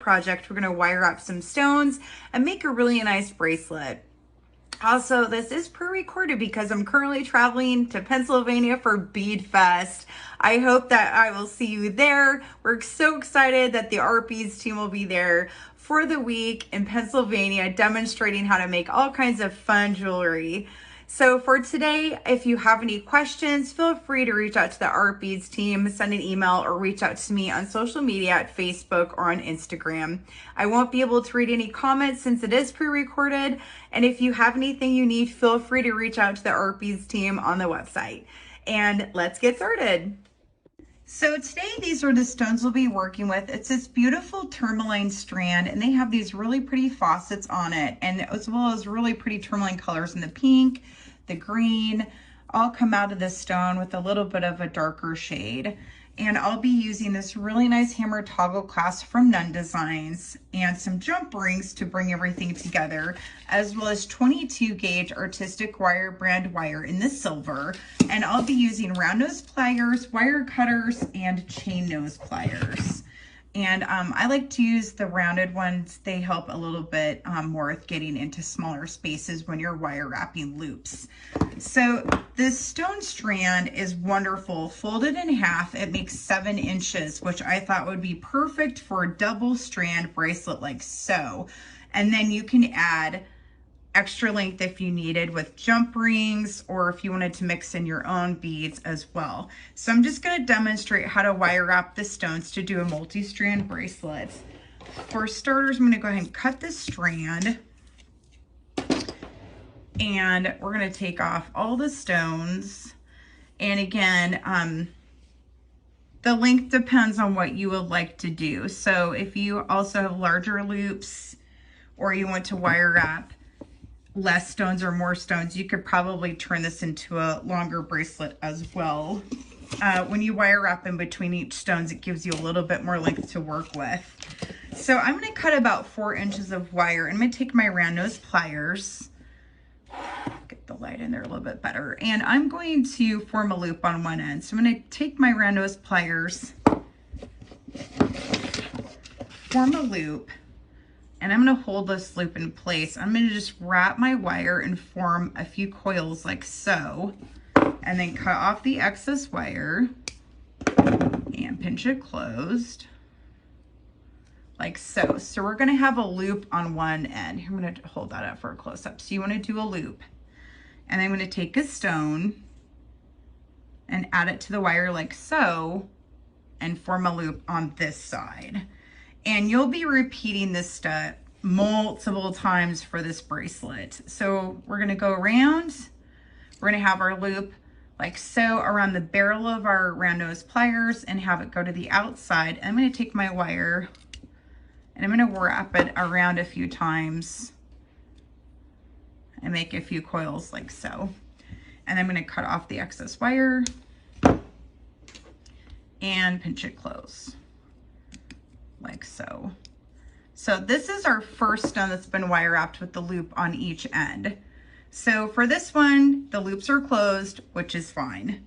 project. We're gonna wire up some stones and make a really nice bracelet. Also, this is pre-recorded because I'm currently traveling to Pennsylvania for Bead Fest. I hope that I will see you there. We're so excited that the Art Beads team will be there for the week in Pennsylvania, demonstrating how to make all kinds of fun jewelry. So for today, if you have any questions, feel free to reach out to the Art Beads team, send an email, or reach out to me on social media at Facebook or on Instagram. I won't be able to read any comments since it is pre-recorded. And if you have anything you need, feel free to reach out to the Art Beads team on the website. And let's get started. So today, these are the stones we'll be working with. It's this beautiful tourmaline strand, and they have these really pretty faucets on it, and as well as really pretty tourmaline colors in the pink, the green, all come out of this stone with a little bit of a darker shade. And I'll be using this really nice hammer toggle clasp from Nunn Designs and some jump rings to bring everything together, as well as 22 gauge artistic wire brand wire in the silver. And I'll be using round nose pliers, wire cutters, and chain nose pliers. And I like to use the rounded ones. They help a little bit more with getting into smaller spaces when you're wire wrapping loops. So this stone strand is wonderful. Folded in half, it makes 7 inches, which I thought would be perfect for a double strand bracelet like so. And then you can add extra length if you needed with jump rings, or if you wanted to mix in your own beads as well. So I'm just going to demonstrate how to wire wrap the stones to do a multi-strand bracelet. For starters, I'm going to go ahead and cut this strand, and we're going to take off all the stones. And again, the length depends on what you would like to do. So if you also have larger loops, or you want to wire wrap less stones or more stones, you could probably turn this into a longer bracelet as well. When you wire wrap in between each stones, it gives you a little bit more length to work with. So I'm going to cut about 4 inches of wire. I'm going to take my round nose pliers, get the light in there a little bit better, and I'm going to form a loop on one end. So I'm going to take my round nose pliers, form a loop, and I'm going to hold this loop in place. I'm going to just wrap my wire and form a few coils like so, and then cut off the excess wire and pinch it closed like so. So we're going to have a loop on one end. I'm going to hold that up for a close-up. So you want to do a loop, and I'm going to take a stone and add it to the wire like so, and form a loop on this side. And you'll be repeating this step multiple times for this bracelet. So we're going to go around, we're going to have our loop like so around the barrel of our round nose pliers and have it go to the outside. I'm going to take my wire and I'm going to wrap it around a few times and make a few coils like so. And I'm going to cut off the excess wire and pinch it close like so. So this is our first stone that's been wire wrapped with the loop on each end. So for this one, the loops are closed, which is fine.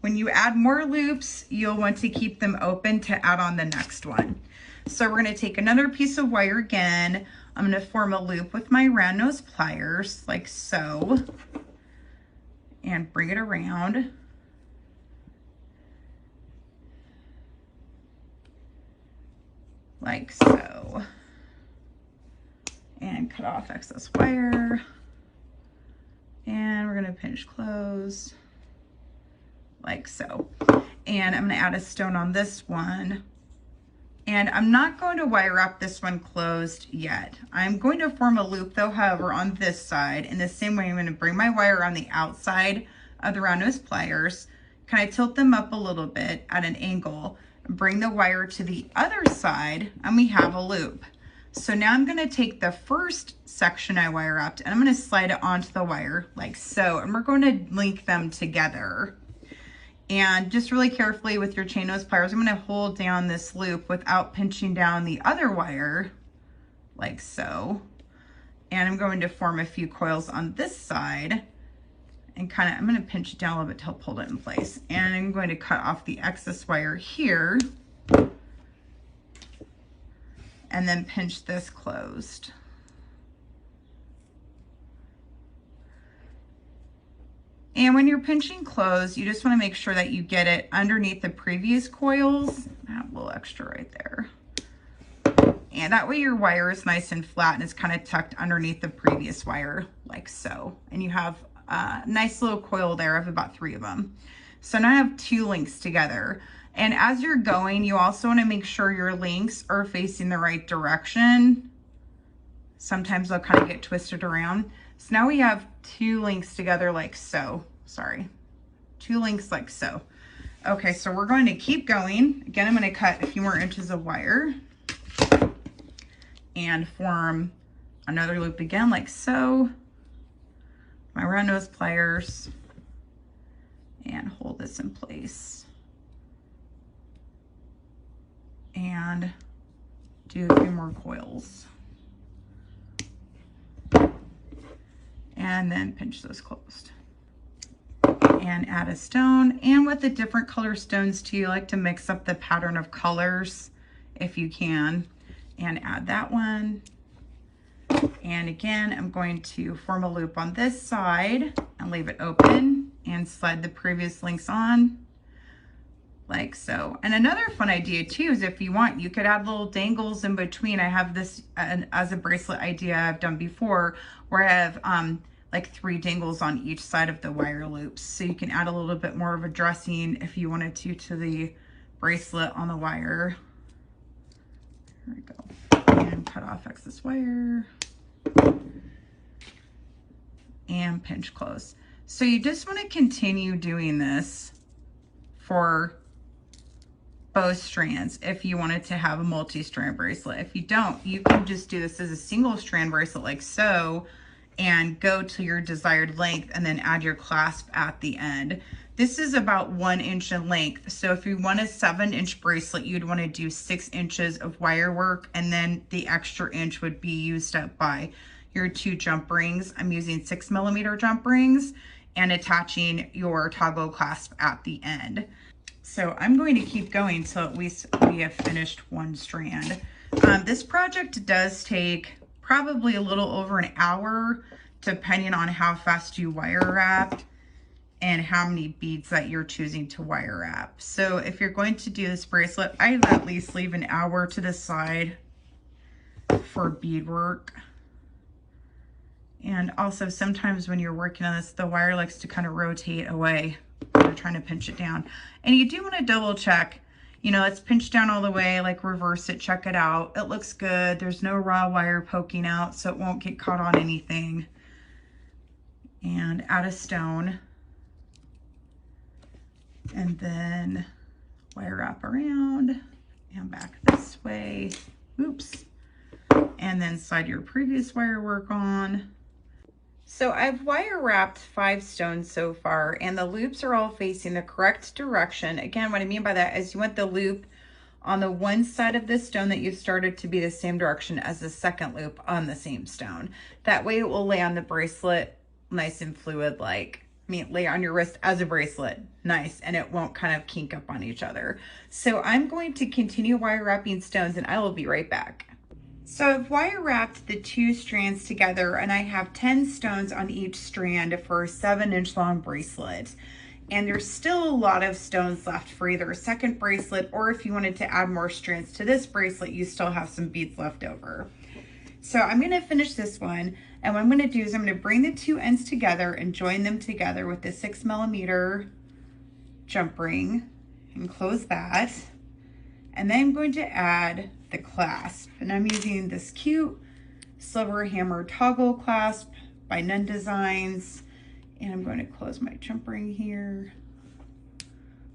When you add more loops, you'll want to keep them open to add on the next one. So we're going to take another piece of wire again. I'm going to form a loop with my round nose pliers like so, and bring it around. Like so, and cut off excess wire, and we're going to pinch close like so. And I'm going to add a stone on this one, and I'm not going to wire wrap this one closed yet. I'm going to form a loop though, however, on this side. In the same way, I'm going to bring my wire on the outside of the round nose pliers, kind of tilt them up a little bit at an angle, bring the wire to the other side, and we have a loop. So now I'm going to take the first section I wire wrapped and I'm going to slide it onto the wire like so, and we're going to link them together. And just really carefully with your chain nose pliers, I'm going to hold down this loop without pinching down the other wire like so. And I'm going to form a few coils on this side and I'm going to pinch it down a little bit to help hold it in place. And I'm going to cut off the excess wire here and then pinch this closed. And when you're pinching closed, you just want to make sure that you get it underneath the previous coils. That little extra right there. And that way your wire is nice and flat and it's kind of tucked underneath the previous wire like so. And you have a nice little coil there. I have about 3 of them. So now I have 2 links together. And as you're going, you also want to make sure your links are facing the right direction. Sometimes they'll kind of get twisted around. So now we have 2 links together like so. Sorry, 2 links like so. Okay, so we're going to keep going. Again, I'm going to cut a few more inches of wire and form another loop again like so. My round nose pliers, and hold this in place. And do a few more coils. And then pinch those closed. And add a stone. And with the different color stones too, you like to mix up the pattern of colors if you can. And add that one. And again, I'm going to form a loop on this side and leave it open and slide the previous links on like so. And another fun idea too is if you want, you could add little dangles in between. I have this as a bracelet idea I've done before where I have like 3 dangles on each side of the wire loops. So you can add a little bit more of a dressing if you wanted to the bracelet on the wire. There we go. And cut off excess wire. And pinch close. So you just want to continue doing this for both strands if you wanted to have a multi-strand bracelet. If you don't, you can just do this as a single strand bracelet like so and go to your desired length and then add your clasp at the end. This is about 1 inch in length. So if you want a 7-inch bracelet, you'd want to do 6 inches of wire work, and then the extra inch would be used up by your 2 jump rings. I'm using 6mm jump rings and attaching your toggle clasp at the end. So I'm going to keep going till at least we have finished 1 strand. This project does take probably a little over an hour, depending on how fast you wire wrap and how many beads that you're choosing to wire wrap. So if you're going to do this bracelet, I'd at least leave an hour to the side for beadwork. And also sometimes when you're working on this, the wire likes to kind of rotate away when you're trying to pinch it down. And you do want to double check, you know, let's pinch down all the way, like reverse it, check it out. It looks good. There's no raw wire poking out, so it won't get caught on anything. And add a stone. And then wire wrap around and back this way. Oops. And then slide your previous wire work on. So I've wire wrapped 5 stones so far, and the loops are all facing the correct direction. Again, what I mean by that is you want the loop on the one side of the stone that you've started to be the same direction as the second loop on the same stone. That way it will lay on the bracelet nice and fluid, like, I mean, lay on your wrist as a bracelet, nice, and it won't kind of kink up on each other. So I'm going to continue wire wrapping stones and I will be right back. So I've wire wrapped the 2 strands together and I have 10 stones on each strand for a 7-inch long bracelet. And there's still a lot of stones left for either a second bracelet, or if you wanted to add more strands to this bracelet, you still have some beads left over. So I'm going to finish this one, and what I'm going to do is I'm going to bring the 2 ends together and join them together with the 6mm jump ring and close that. And then I'm going to add the clasp, and I'm using this cute silver hammer toggle clasp by Nun Designs, and I'm going to close my jump ring here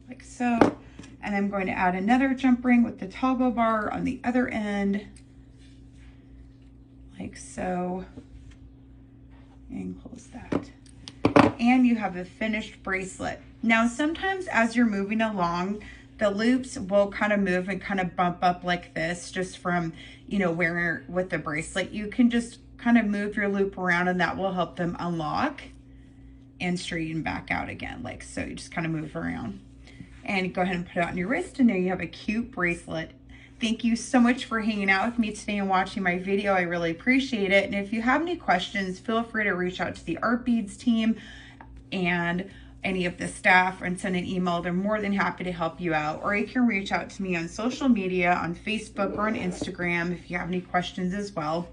like so, and I'm going to add another jump ring with the toggle bar on the other end like so, and close that, and you have a finished bracelet. Now sometimes as you're moving along, the loops will kind of move and kind of bump up like this just from, you know, wearing with the bracelet. You can just kind of move your loop around and that will help them unlock and straighten back out again like so. You just kind of move around and go ahead and put it on your wrist, and there you have a cute bracelet. Thank you so much for hanging out with me today and watching my video. I really appreciate it. And if you have any questions, feel free to reach out to the Art Beads team and any of the staff and send an email. They're more than happy to help you out. Or you can reach out to me on social media, on Facebook or on Instagram if you have any questions as well.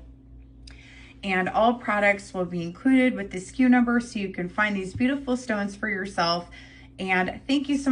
And all products will be included with the SKU number so you can find these beautiful stones for yourself. And thank you so much.